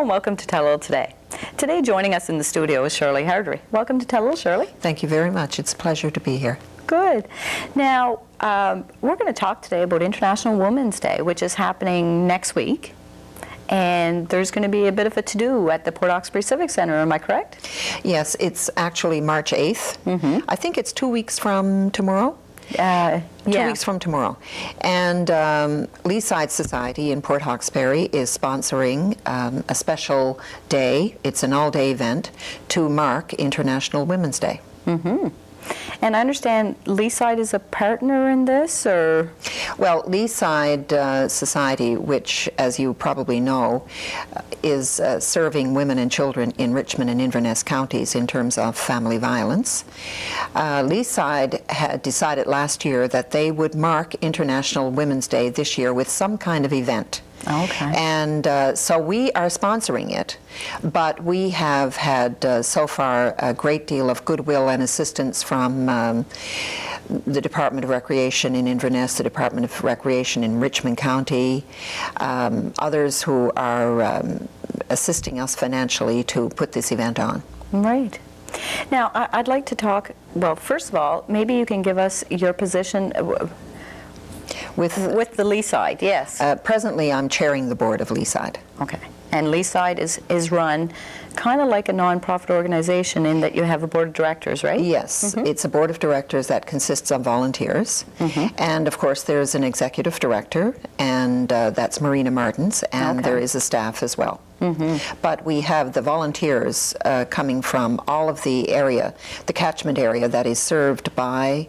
and welcome to Telile Today. Today joining us in the studio is Shirley Hartery. Welcome to Telile, Shirley. Thank you very much. It's a pleasure to be here. Good. Now, we're going to talk today about International Women's Day, which is happening next week. And there's going to be a bit of a to-do at the Port Hawkesbury Civic Centre, am I correct? Yes, it's actually March 8th. I think it's 2 weeks from tomorrow. 2 weeks from tomorrow. And Leaside Society in Port Hawkesbury is sponsoring a special day. It's an all-day event to mark International Women's Day. And I understand Leaside is a partner in this, or? Well, Leaside Society, which, as you probably know, is serving women and children in Richmond and Inverness counties in terms of family violence. Leaside had decided last year that they would mark International Women's Day this year with some kind of event. Okay. And so we are sponsoring it, but we have had so far a great deal of goodwill and assistance from the Department of Recreation in Inverness, the Department of Recreation in Richmond County, others who are assisting us financially to put this event on. Right. Now, I'd like to talk, well, first of all, maybe you can give us your position with the Leaside, yes. Presently, I'm chairing the board of Leaside. Okay. And Leaside is run kind of like a non-profit organization in that you have a board of directors, right? Yes. It's a board of directors that consists of volunteers. And, of course, there's an executive director, and that's Marina Martins, and there is a staff as well. But we have the volunteers coming from all of the area, the catchment area that is served by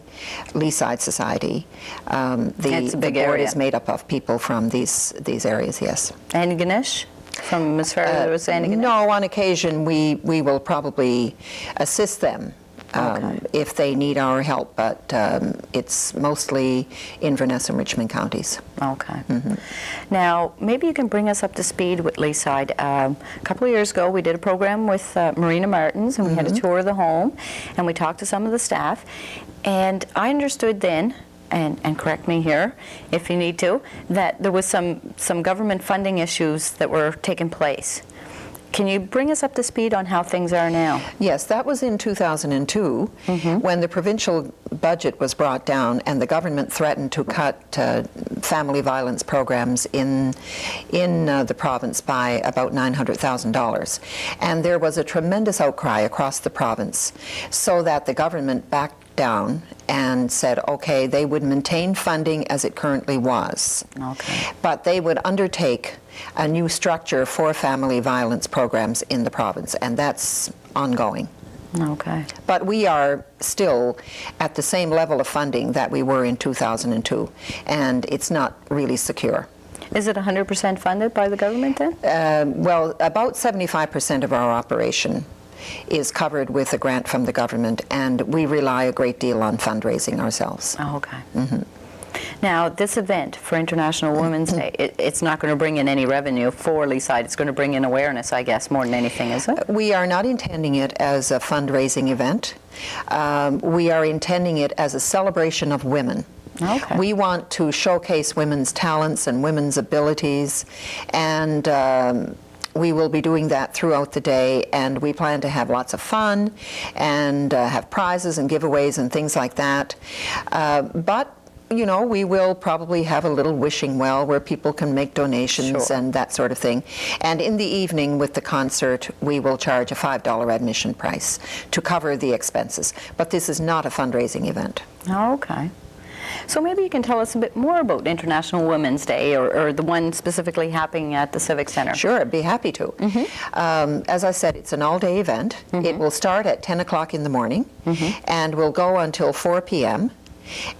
Leaside Society. The board is made up of people from these areas, yes. And Ganesh? From as far as Ganesh? No, on occasion we will probably assist them if they need our help, but it's mostly Inverness and Richmond counties. Okay. Now, maybe you can bring us up to speed with Leaside. A couple of years ago, we did a program with Marina Martins, and we had a tour of the home, and we talked to some of the staff, and I understood then, and correct me here if you need to, that there was some government funding issues that were taking place. Can you bring us up to speed on how things are now? Yes, that was in 2002 when the provincial budget was brought down and the government threatened to cut family violence programs in the province by about $900,000. And there was a tremendous outcry across the province so that the government backed down and said, okay, they would maintain funding as it currently was, but they would undertake a new structure for family violence programs in the province, and that's ongoing. Okay. But we are still at the same level of funding that we were in 2002, and it's not really secure. Is it 100% funded by the government then? Well, about 75% of our operation is covered with a grant from the government, and we rely a great deal on fundraising ourselves. Oh, okay. Now, this event for International Women's Day, it's not going to bring in any revenue for Leaside. It's going to bring in awareness, I guess, more than anything, is it? We are not intending it as a fundraising event. We are intending it as a celebration of women. Okay. We want to showcase women's talents and women's abilities, and we will be doing that throughout the day, and we plan to have lots of fun and have prizes and giveaways and things like that. But you know, we will probably have a little wishing well where people can make donations and that sort of thing. And in the evening with the concert, we will charge a $5 admission price to cover the expenses. But this is not a fundraising event. Okay. So maybe you can tell us a bit more about International Women's Day, or the one specifically happening at the Civic Centre. Sure, I'd be happy to. As I said, it's an all-day event. It will start at 10 o'clock in the morning and will go until 4 p.m.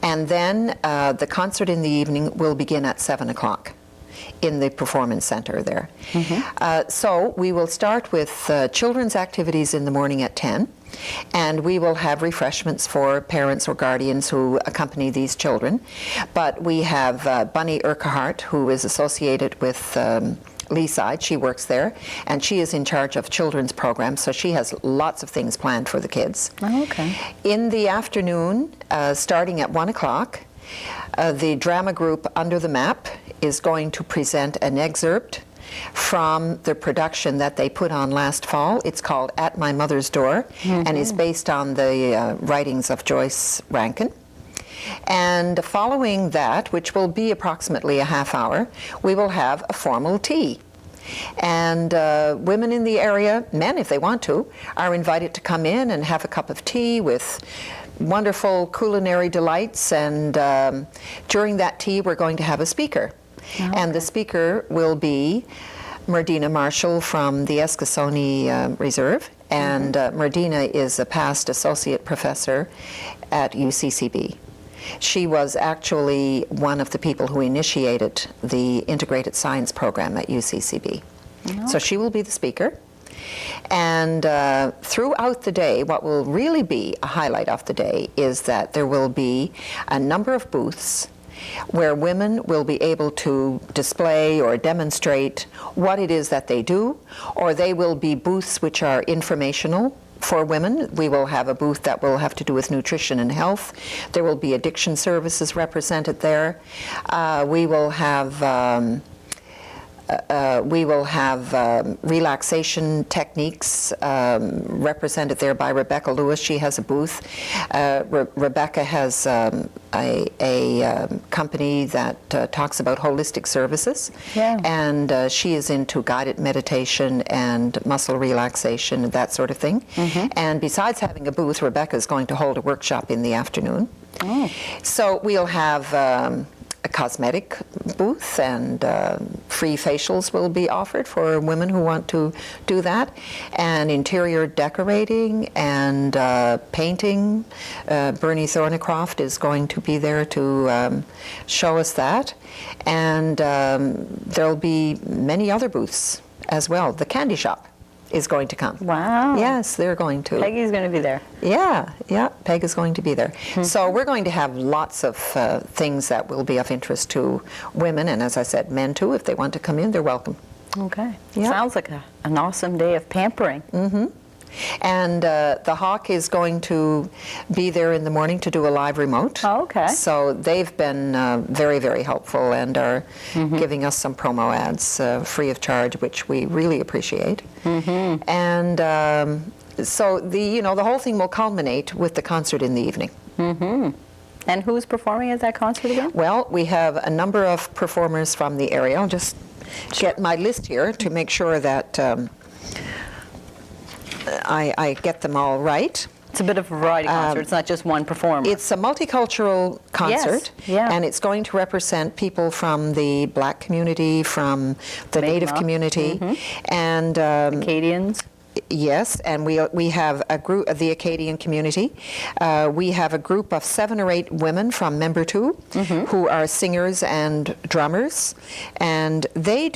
And then the concert in the evening will begin at 7 o'clock in the Performance Center there. So we will start with children's activities in the morning at 10. And we will have refreshments for parents or guardians who accompany these children. But we have Bunny Urquhart, who is associated with Leaside. She works there, and she is in charge of children's programs, so she has lots of things planned for the kids. In the afternoon, starting at 1 o'clock, the drama group Under the Map is going to present an excerpt from the production that they put on last fall. It's called At My Mother's Door, and is based on the writings of Joyce Rankin. And following that, which will be approximately a half hour, we will have a formal tea. And women in the area, men if they want to, are invited to come in and have a cup of tea with wonderful culinary delights. And during that tea, we're going to have a speaker. Okay. And the speaker will be Merdina Marshall from the Eskasoni Reserve. And Merdina is a past associate professor at UCCB. She was actually one of the people who initiated the integrated science program at UCCB. Okay. So she will be the speaker. And throughout the day, what will really be a highlight of the day is that there will be a number of booths where women will be able to display or demonstrate what it is that they do, or they will be booths which are informational for women. We will have a booth that will have to do with nutrition and health. There will be addiction services represented there. We will have relaxation techniques represented there by Rebecca Lewis. She has a booth. Rebecca has a company that talks about holistic services. Yeah. And she is into guided meditation and muscle relaxation and that sort of thing. And besides having a booth, Rebecca is going to hold a workshop in the afternoon. Oh. So we'll have a cosmetic booth, and free facials will be offered for women who want to do that, and interior decorating and painting. Bernie Thornycroft is going to be there to show us that, and there'll be many other booths as well. The candy shop is going to come. Wow. Yes, they're going to. Peggy's going to be there. Yeah, Peg is going to be there. So we're going to have lots of things that will be of interest to women, and as I said, men too. If they want to come in, they're welcome. Okay. Yeah. Sounds like an awesome day of pampering. And the Hawk is going to be there in the morning to do a live remote. Oh, okay. So they've been very, very helpful and are giving us some promo ads free of charge, which we really appreciate. And so the whole thing will culminate with the concert in the evening. And who's performing at that concert again? Well, we have a number of performers from the area. I'll just get my list here to make sure that I get them all right. It's a bit of a variety concert. It's not just one performer. It's a multicultural concert, and it's going to represent people from the Black community, from the Native community, and Acadians. Yes, and we have a group of the Acadian community. We have a group of 7 or 8 women from Member 2 who are singers and drummers, and they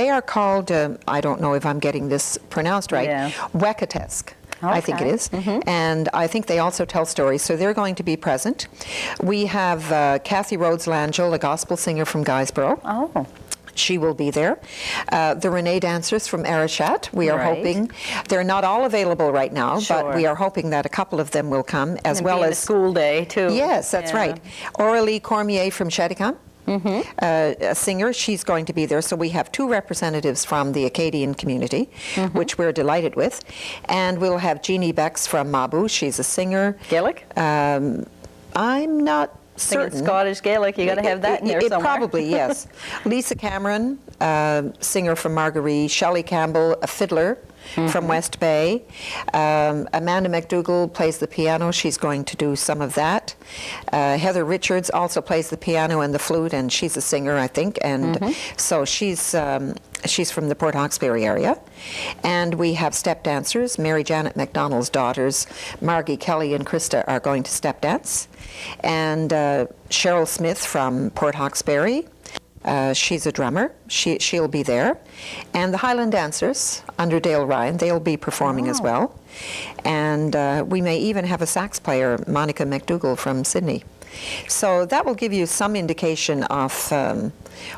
are called, I don't know if I'm getting this pronounced right, Wekatesk. I think it is. And I think they also tell stories, so they're going to be present. We have Kathy Rhodes Langell, a gospel singer from Guysborough. Oh. She will be there. The Renee dancers from Arichat, we are hoping. They're not all available right now, but we are hoping that a couple of them will come, as well as school day too. Yes, that's right. Aurélie Cormier from Cheticamp, a singer, she's going to be there. So we have 2 representatives from the Acadian community, which we're delighted with. And we'll have Jeannie Becks from Mabu. She's a singer. Gaelic? I'm not certain. Scottish Gaelic, you got to have that in there somewhere. Probably, yes. Lisa Cameron, singer from Marguerite. Shelley Campbell, a fiddler from West Bay. Amanda McDougall plays the piano. She's going to do some of that. Heather Richards also plays the piano and the flute, and she's a singer, I think. And so she's from the Port Hawkesbury area. And we have step dancers. Mary Janet McDonald's daughters, Margie Kelly and Krista, are going to step dance. And Cheryl Smith from Port Hawkesbury, she's a drummer. She'll be there. And the Highland Dancers, under Dale Ryan, they'll be performing as well. And we may even have a sax player, Monica McDougall from Sydney. So that will give you some indication of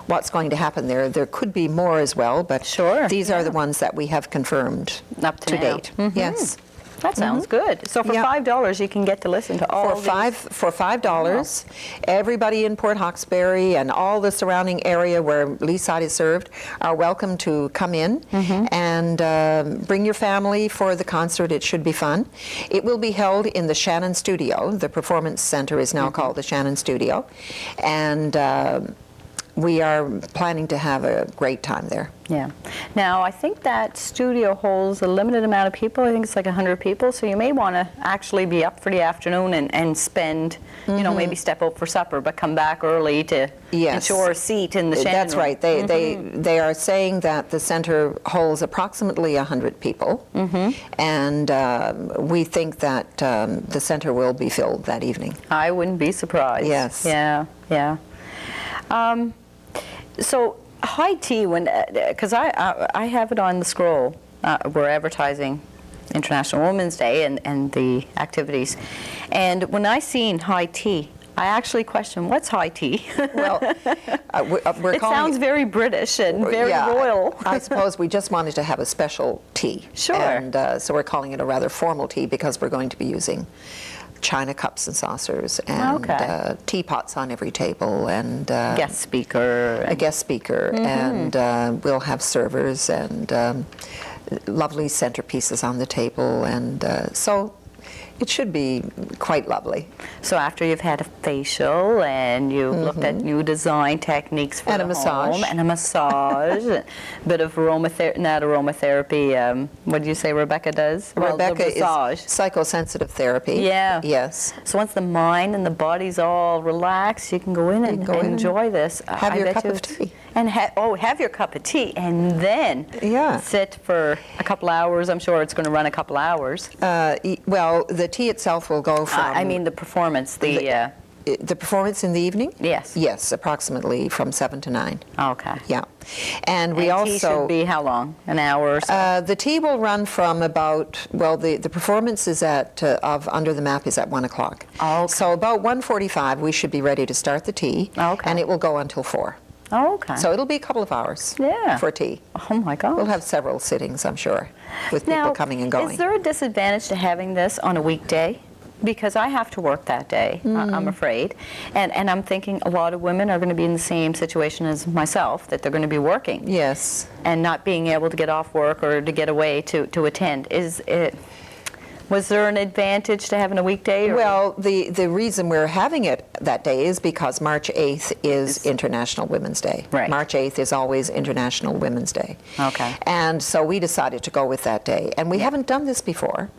what's going to happen there. There could be more as well, but these are the ones that we have confirmed up to date. Yes. That sounds good. So for Yeah. $5, you can get to listen to all For $5, everybody in Port Hawkesbury and all the surrounding area where Leaside is served are welcome to come in and bring your family for the concert. It should be fun. It will be held in the Shannon Studio. The Performance Center is now called the Shannon Studio, and we are planning to have a great time there. Yeah. Now, I think that studio holds a limited amount of people. I think it's like 100 people, so you may want to actually be up for the afternoon and spend, you know, maybe step out for supper, but come back early to ensure a seat in the Shannon That's room. right. They are saying that the center holds approximately 100 people, and we think that the center will be filled that evening. I wouldn't be surprised. Yes. Yeah, yeah. So high tea, because I have it on the scroll, we're advertising International Women's Day and the activities, and when I seen high tea, I actually question, what's high tea? Well, we're it calling sounds very British and very royal. I suppose we just wanted to have a special tea. Sure. And so we're calling it a rather formal tea because we're going to be using china cups and saucers and teapots on every table, and Guest speaker. a guest speaker, and we'll have servers and lovely centerpieces on the table, and so it should be quite lovely. So after you've had a facial and you've looked at new design techniques for And the a massage. home, and a massage, a bit of aromatherapy, what do you say Rebecca does? Rebecca the massage. is psychosensitive therapy. Yeah. Yes. So once the mind and the body's all relaxed, you can go in and enjoy this. Have I your bet cup you of it's- tea. And have your cup of tea, and then sit for a couple hours. I'm sure it's going to run a couple hours. Well, the tea itself will go from... I mean the performance, the performance in the evening? Yes. Yes, approximately from 7 to 9. Okay. Yeah. And we tea should also... be how long? An hour or so? the tea will run from about, well, the performance is of Under the Map is at 1 o'clock. Okay. So about 1:45 we should be ready to start the tea. Okay. And it will go until 4. Okay. So it'll be a couple of hours for tea. Oh my God. We'll have several sittings, I'm sure, with people coming and going. Is there a disadvantage to having this on a weekday? Because I have to work that day, I'm afraid. And I'm thinking a lot of women are going to be in the same situation as myself, that they're going to be working. Yes. And not being able to get off work or to get away to attend. Was there an advantage to having a weekday? Or? Well, the reason we're having it that day is because March 8th is International Women's Day. Right. March 8th is always International Women's Day. Okay. And so we decided to go with that day. And we haven't done this before,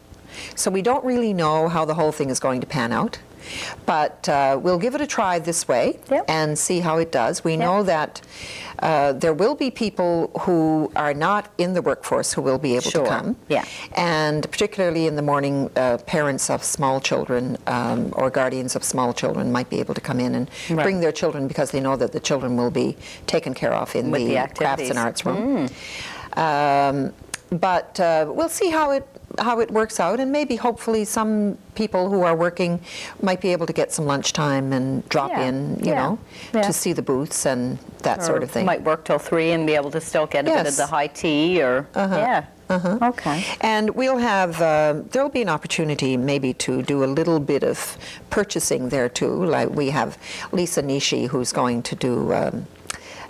so we don't really know how the whole thing is going to pan out. But we'll give it a try this way and see how it does. We know that there will be people who are not in the workforce who will be able to come. Yeah. And particularly in the morning, parents of small children or guardians of small children might be able to come in and bring their children because they know that the children will be taken care of in the crafts and arts room. But we'll see how it works out, and maybe hopefully some people who are working might be able to get some lunchtime and drop in, you know, to see the booths and that sort of thing. Might work till 3 and be able to still get a bit of the high tea or Okay. And we'll have there'll be an opportunity maybe to do a little bit of purchasing there too. Like we have Lisa Nishi who's going to do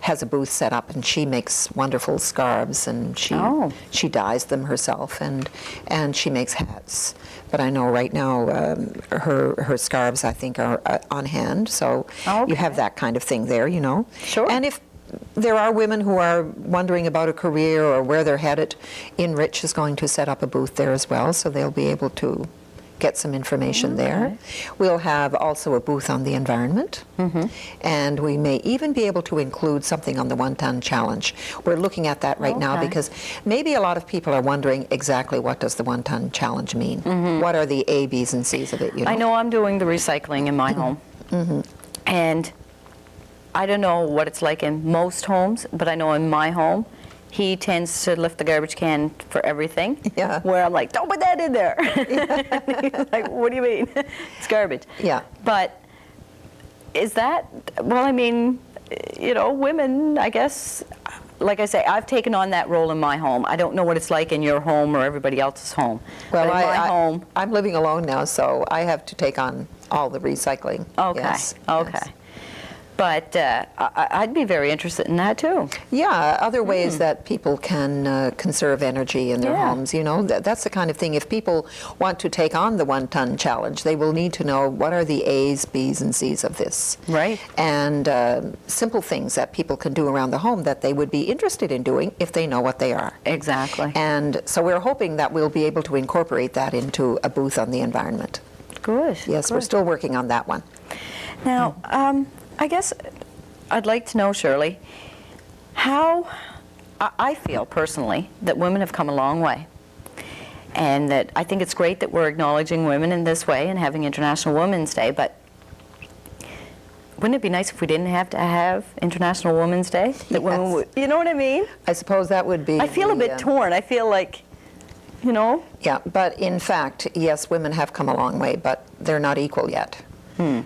has a booth set up, and she makes wonderful scarves, and she dyes them herself, and she makes hats. But I know right now her scarves, I think, are on hand, so you have that kind of thing there, you know. Sure. And if there are women who are wondering about a career or where they're headed, InRich is going to set up a booth there as well, so they'll be able to get some information there. We'll have also a booth on the environment, and we may even be able to include something on the one-ton challenge. We're looking at that right now because maybe a lot of people are wondering exactly what does the one-ton challenge mean. What are the A, B's, and C's of it? You know? I know I'm doing the recycling in my home, and I don't know what it's like in most homes, but I know in my home, he tends to lift the garbage can for everything. Yeah. Where I'm like, don't put that in there. He's like, what do you mean? It's garbage. Yeah. But is that, well, I mean, you know, women, I guess, like I say, I've taken on that role in my home. I don't know what it's like in your home or everybody else's home. Well, but in my home, I'm living alone now, so I have to take on all the recycling. okay, Yes, okay. yes. But I'd be very interested in that too. Yeah, other ways that people can conserve energy in their Yeah. homes, you know, that's the kind of thing. If people want to take on the 1-ton challenge, they will need to know what are the A's, B's, and C's of this. Right. And simple things that people can do around the home that they would be interested in doing if they know what they are. Exactly. And so we're hoping that we'll be able to incorporate that into a booth on the environment. Good. Yes, we're good. still working on that one. Now, I guess I'd like to know, Shirley, how I feel personally that women have come a long way. And that I think it's great that we're acknowledging women in this way and having International Women's Day, but wouldn't it be nice if we didn't have to have International Women's Day? That women Yes. would, you know what I mean? I suppose that would be I feel a bit torn. I feel like, you know? Yeah, but in fact, yes, women have come a long way, but they're not equal yet.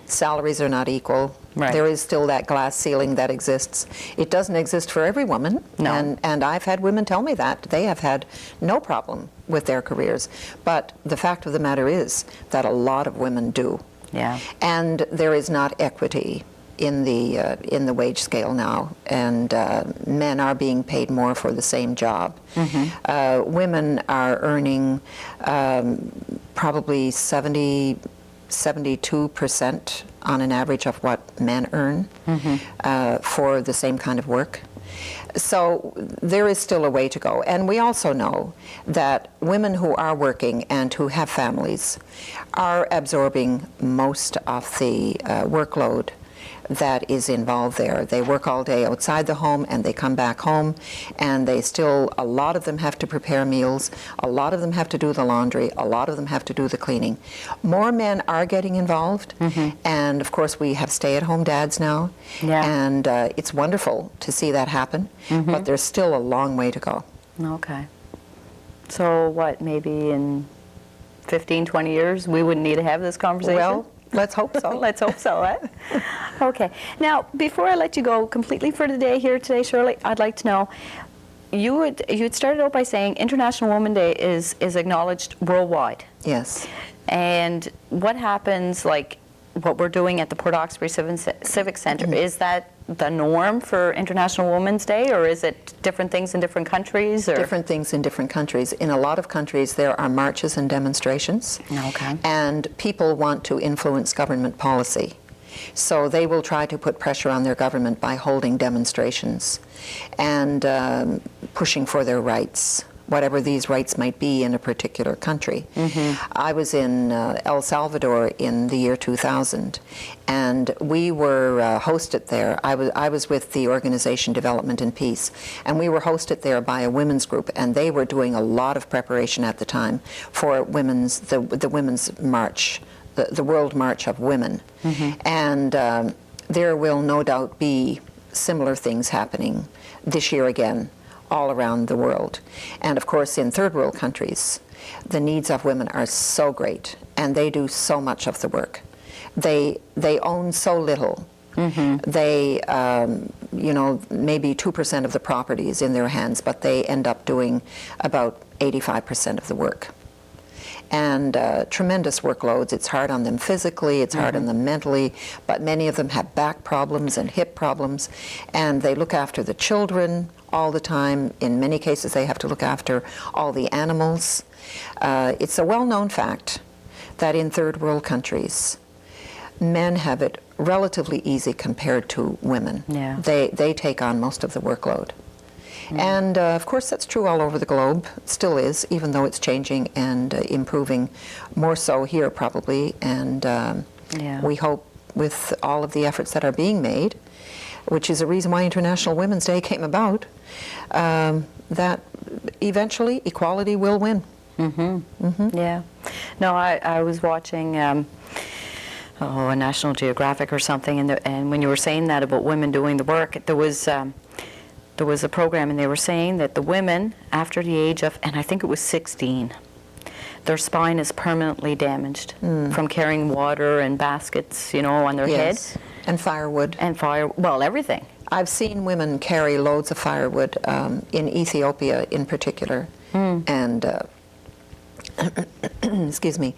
Salaries are not equal. Right. There is still that glass ceiling that exists. It doesn't exist for every woman. No. And I've had women tell me that. They have had no problem with their careers. But the fact of the matter is that a lot of women do. Yeah. And there is not equity in the wage scale now, and men are being paid more for the same job. Women are earning probably 72% on an average of what men earn for the same kind of work. So there is still a way to go. And we also know that women who are working and who have families are absorbing most of the workload that is involved there. They work all day outside the home and they come back home, and they still, a lot of them have to prepare meals, a lot of them have to do the laundry, a lot of them have to do the cleaning. More men are getting involved, and of course we have stay-at-home dads now, Yeah. and it's wonderful to see that happen, but there's still a long way to go. Okay. So what, maybe in 15, 20 years, we wouldn't need to have this conversation? Well, let's hope so. Let's hope so, eh? Okay. Now, before I let you go completely for the day here today, Shirley, I'd like to know, you had started out by saying International Women's Day is acknowledged worldwide. Yes. And what happens, like what we're doing at the Port Hawkesbury Civic Center, is that the norm for International Women's Day, or is it different things in different countries? Or? Different things in different countries. In a lot of countries, there are marches and demonstrations. Okay. And people want to influence government policy. So they will try to put pressure on their government by holding demonstrations and pushing for their rights, whatever these rights might be in a particular country. I was in El Salvador in the year 2000, and we were hosted there. I was with the organization Development and Peace, and we were hosted there by a women's group, and they were doing a lot of preparation at the time for the Women's March, the World March of Women. And there will no doubt be similar things happening this year again, all around the world. And of course, in third world countries, the needs of women are so great, and they do so much of the work. They own so little. They, you know, maybe 2% of the property is in their hands, but they end up doing about 85% of the work. And tremendous workloads. It's hard on them physically, it's hard on them mentally, but many of them have back problems and hip problems, and they look after the children all the time. In many cases, they have to look after all the animals. It's a well-known fact that in third world countries, men have it relatively easy compared to women. Yeah. They take on most of the workload. And of course, that's true all over the globe. It still is, even though it's changing and improving more so here probably. And we hope with all of the efforts that are being made, which is a reason why International Women's Day came about, that eventually equality will win. Yeah. No, I was watching a National Geographic or something, and when you were saying that about women doing the work, there was a program, and they were saying that the women after the age of, and I think it was 16, their spine is permanently damaged from carrying water and baskets, you know, on their head. And firewood. And fire, well, everything. I've seen women carry loads of firewood in Ethiopia in particular, and excuse me,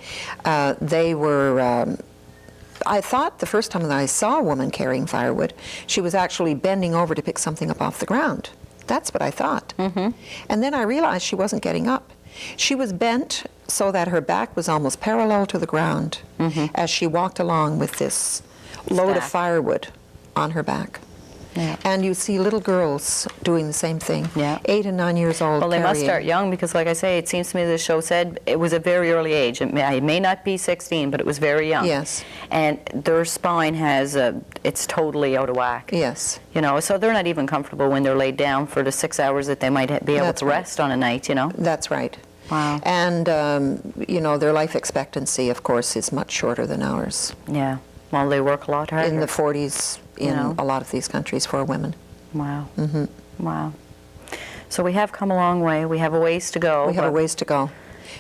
they were. I thought the first time that I saw a woman carrying firewood, she was actually bending over to pick something up off the ground. That's what I thought. And then I realized she wasn't getting up. She was bent so that her back was almost parallel to the ground as she walked along with this load of firewood on her back. Yeah. And you see little girls doing the same thing, 8 and 9 years old. Well, they must carrying. start young because, like I say, it seems to me the show said it was a very early age. It may not be 16, but it was very young. Yes. And their spine has, it's totally out of whack. Yes. You know, so they're not even comfortable when they're laid down for the 6 hours that they might be able to rest on a night, you know. That's right. Wow. And, you know, their life expectancy, of course, is much shorter than ours. Yeah. Well, they work a lot harder. In the 40s in a lot of these countries for women. Wow. Wow. So we have come a long way. We have a ways to go. We have a ways to go.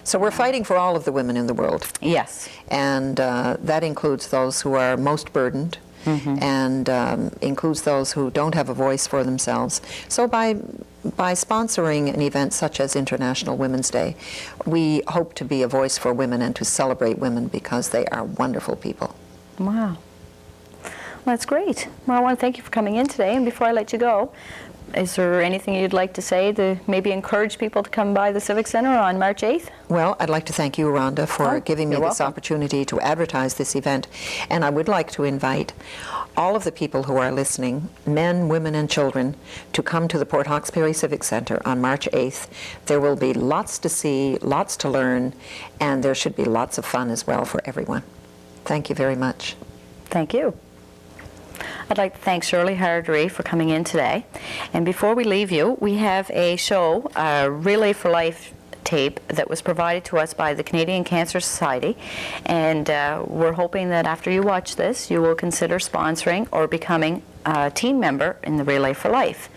So we're fighting for all of the women in the world. Yes. And that includes those who are most burdened and includes those who don't have a voice for themselves. So by sponsoring an event such as International Women's Day, we hope to be a voice for women and to celebrate women because they are wonderful people. Wow. Well, that's great. Well, I want to thank you for coming in today. And before I let you go, is there anything you'd like to say to maybe encourage people to come by the Civic Center on March 8th? Well, I'd like to thank you, Rhonda, for giving me this opportunity to advertise this event. And I would like to invite all of the people who are listening, men, women, and children, to come to the Port Hawkesbury Civic Center on March 8th. There will be lots to see, lots to learn, and there should be lots of fun as well for everyone. Thank you very much. Thank you. I'd like to thank Shirley Hartery for coming in today. And before we leave you, we have a show, a Relay for Life tape that was provided to us by the Canadian Cancer Society. And we're hoping that after you watch this, you will consider sponsoring or becoming a team member in the Relay for Life.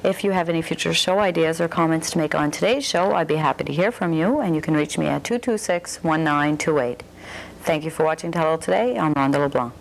If you have any future show ideas or comments to make on today's show, I'd be happy to hear from you. And you can reach me at 226-1928. Thank you for watching Telile Today. I'm Rhonda LeBlanc.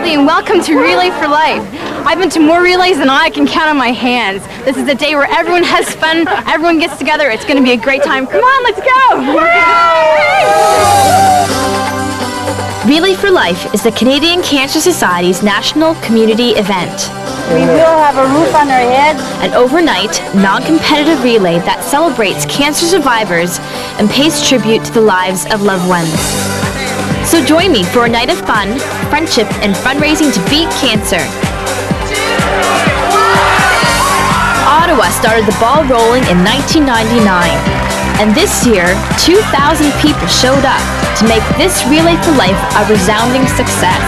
And welcome to Relay for Life. I've been to more relays than I can count on my hands. This is a day where everyone has fun, everyone gets together. It's going to be a great time. Come on, let's go! Relay for Life is the Canadian Cancer Society's national community event. We will have a roof on our heads. An overnight, non-competitive relay that celebrates cancer survivors and pays tribute to the lives of loved ones. So join me for a night of fun, friendship, and fundraising to beat cancer. Ottawa started the ball rolling in 1999, and this year, 2,000 people showed up to make this Relay for Life a resounding success.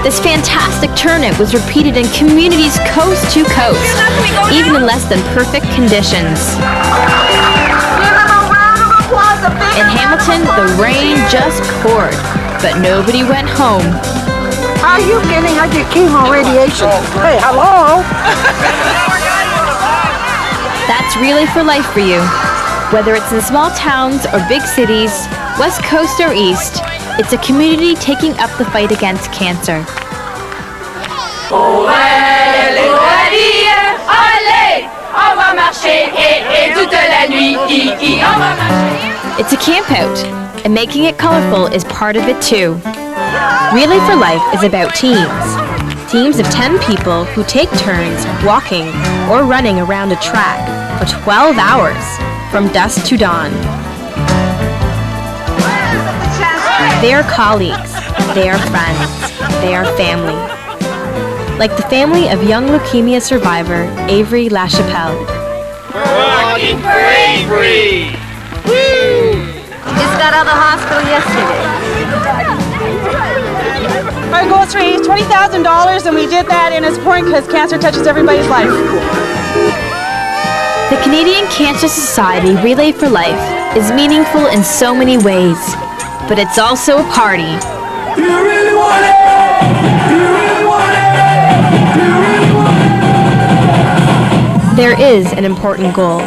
This fantastic turnout was repeated in communities coast to coast, even in less than perfect conditions. In Hamilton, the rain just poured, but nobody went home. How are you getting? I get chemo radiation. Hey, hello? That's Relay for Life for you. Whether it's in small towns or big cities, west coast or east, it's a community taking up the fight against cancer. On va marcher et toute la nuit, on va marcher. It's a campout, and making it colorful is part of it too. Relay for Life is about teams. Teams of 10 people who take turns walking or running around a track for 12 hours, from dusk to dawn. They are colleagues, they are friends, they are family. Like the family of young leukemia survivor Avery LaChapelle. Walking for Avery! Just got out of the hospital yesterday. I our goal is to raise $20,000, and we did that, and it's important because cancer touches everybody's life. The Canadian Cancer Society Relay for Life is meaningful in so many ways, but it's also a party. Do you really want it? Do you really want it? Do you really want it? There is an important goal.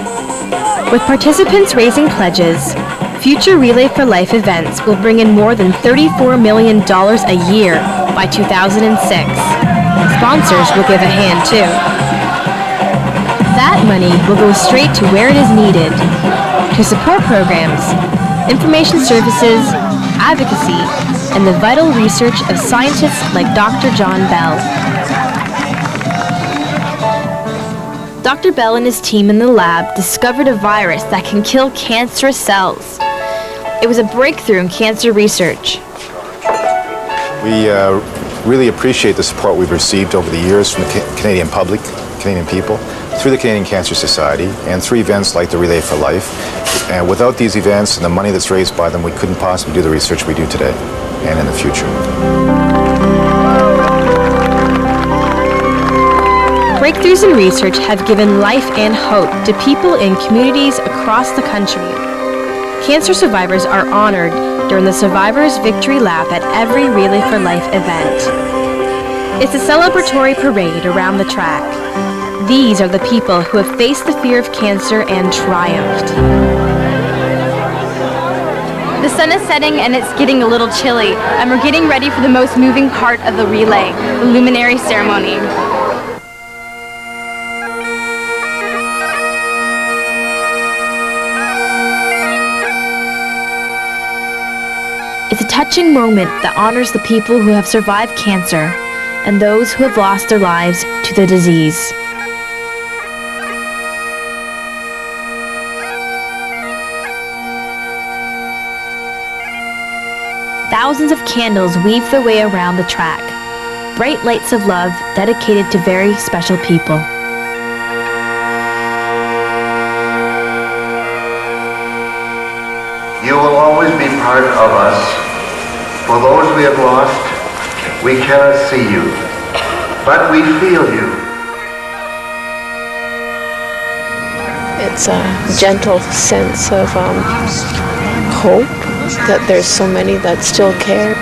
With participants raising pledges, future Relay for Life events will bring in more than $34 million a year by 2006. Sponsors will give a hand too. That money will go straight to where it is needed, to support programs, information services, advocacy, and the vital research of scientists like Dr. John Bell. Dr. Bell and his team in the lab discovered a virus that can kill cancerous cells. It was a breakthrough in cancer research. We really appreciate the support we've received over the years from the Canadian public, Canadian people, through the Canadian Cancer Society, and through events like the Relay for Life. And without these events and the money that's raised by them, we couldn't possibly do the research we do today and in the future. Breakthroughs in research have given life and hope to people in communities across the country. Cancer survivors are honored during the Survivors Victory Lap at every Relay for Life event. It's a celebratory parade around the track. These are the people who have faced the fear of cancer and triumphed. The sun is setting and it's getting a little chilly, and we're getting ready for the most moving part of the relay, the luminary ceremony. It's a touching moment that honors the people who have survived cancer and those who have lost their lives to the disease. Thousands of candles weave their way around the track, bright lights of love dedicated to very special people. You will always be part of us. For those we have lost, we cannot see you, but we feel you. It's a gentle sense of hope that there's so many that still care.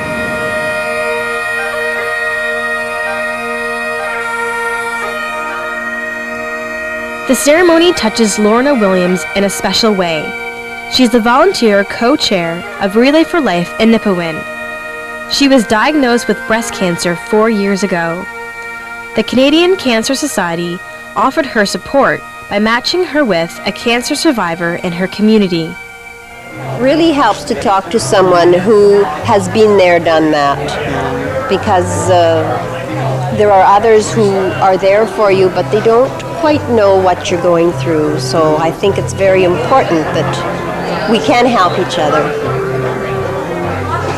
The ceremony touches Lorna Williams in a special way. She's the volunteer co-chair of Relay for Life in Nipawin. She was diagnosed with breast cancer 4 years ago. The Canadian Cancer Society offered her support by matching her with a cancer survivor in her community. Really helps to talk to someone who has been there, done that, because there are others who are there for you, but they don't quite know what you're going through. So I think it's very important that we can help each other.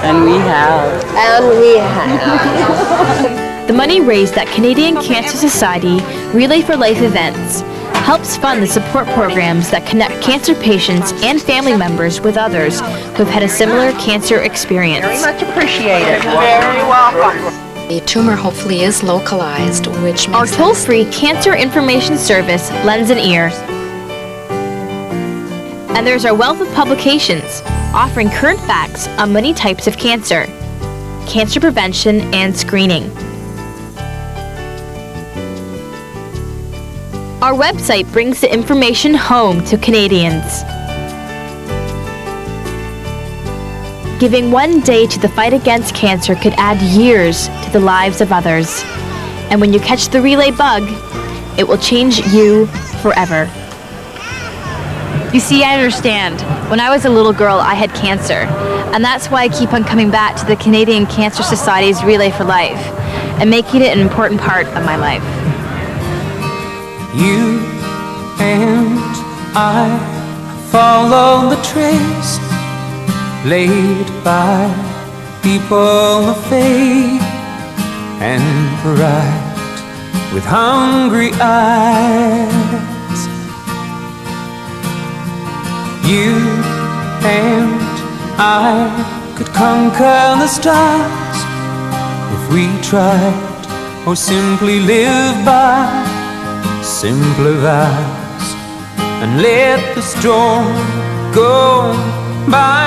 And we have. And we have. The money raised at Canadian Cancer Society Relay for Life events helps fund the support programs that connect cancer patients and family members with others who have had a similar cancer experience. Very much appreciated. Very welcome. The tumor hopefully is localized, which makes our toll-free cancer information service lends an ear. And there's our wealth of publications offering current facts on many types of cancer, cancer prevention and screening. Our website brings the information home to Canadians. Giving one day to the fight against cancer could add years to the lives of others. And when you catch the relay bug, it will change you forever. You see, I understand. When I was a little girl, I had cancer. And that's why I keep on coming back to the Canadian Cancer Society's Relay for Life and making it an important part of my life. You and I follow the trace laid by people of faith and bright with hungry eyes. You and I could conquer the stars if we tried, or simply live by simpler vows and let the storm go by.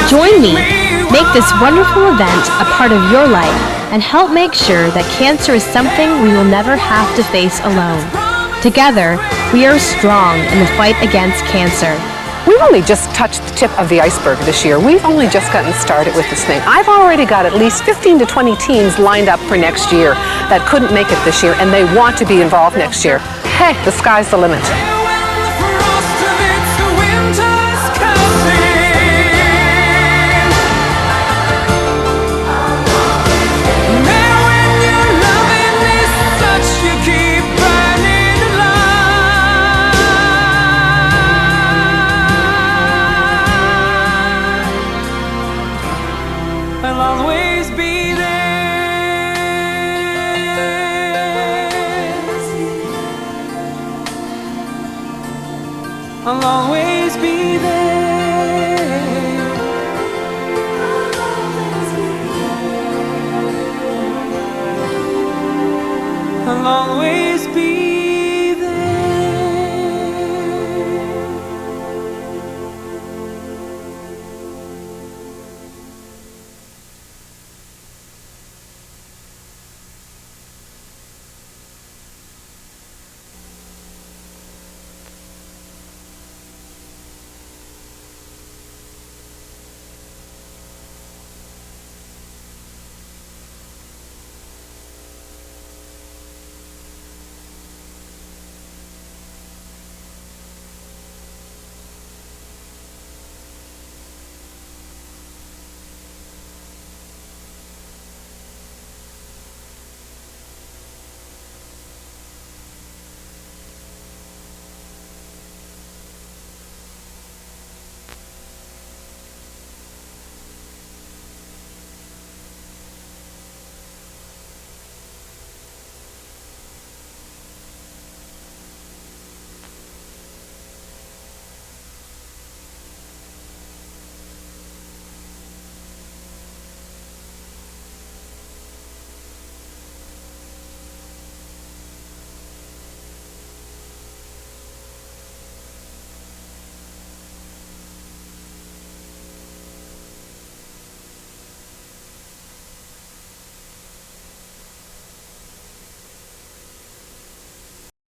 Join me, make this wonderful event a part of your life, and help make sure that cancer is something we will never have to face alone. Together, we are strong in the fight against cancer. We've only just touched the tip of the iceberg this year. We've only just gotten started with this thing. I've already got at least 15 to 20 teams lined up for next year that couldn't make it this year, and they want to be involved next year. Hey, the sky's the limit. I'll always be there. I'll always be there. I'll always be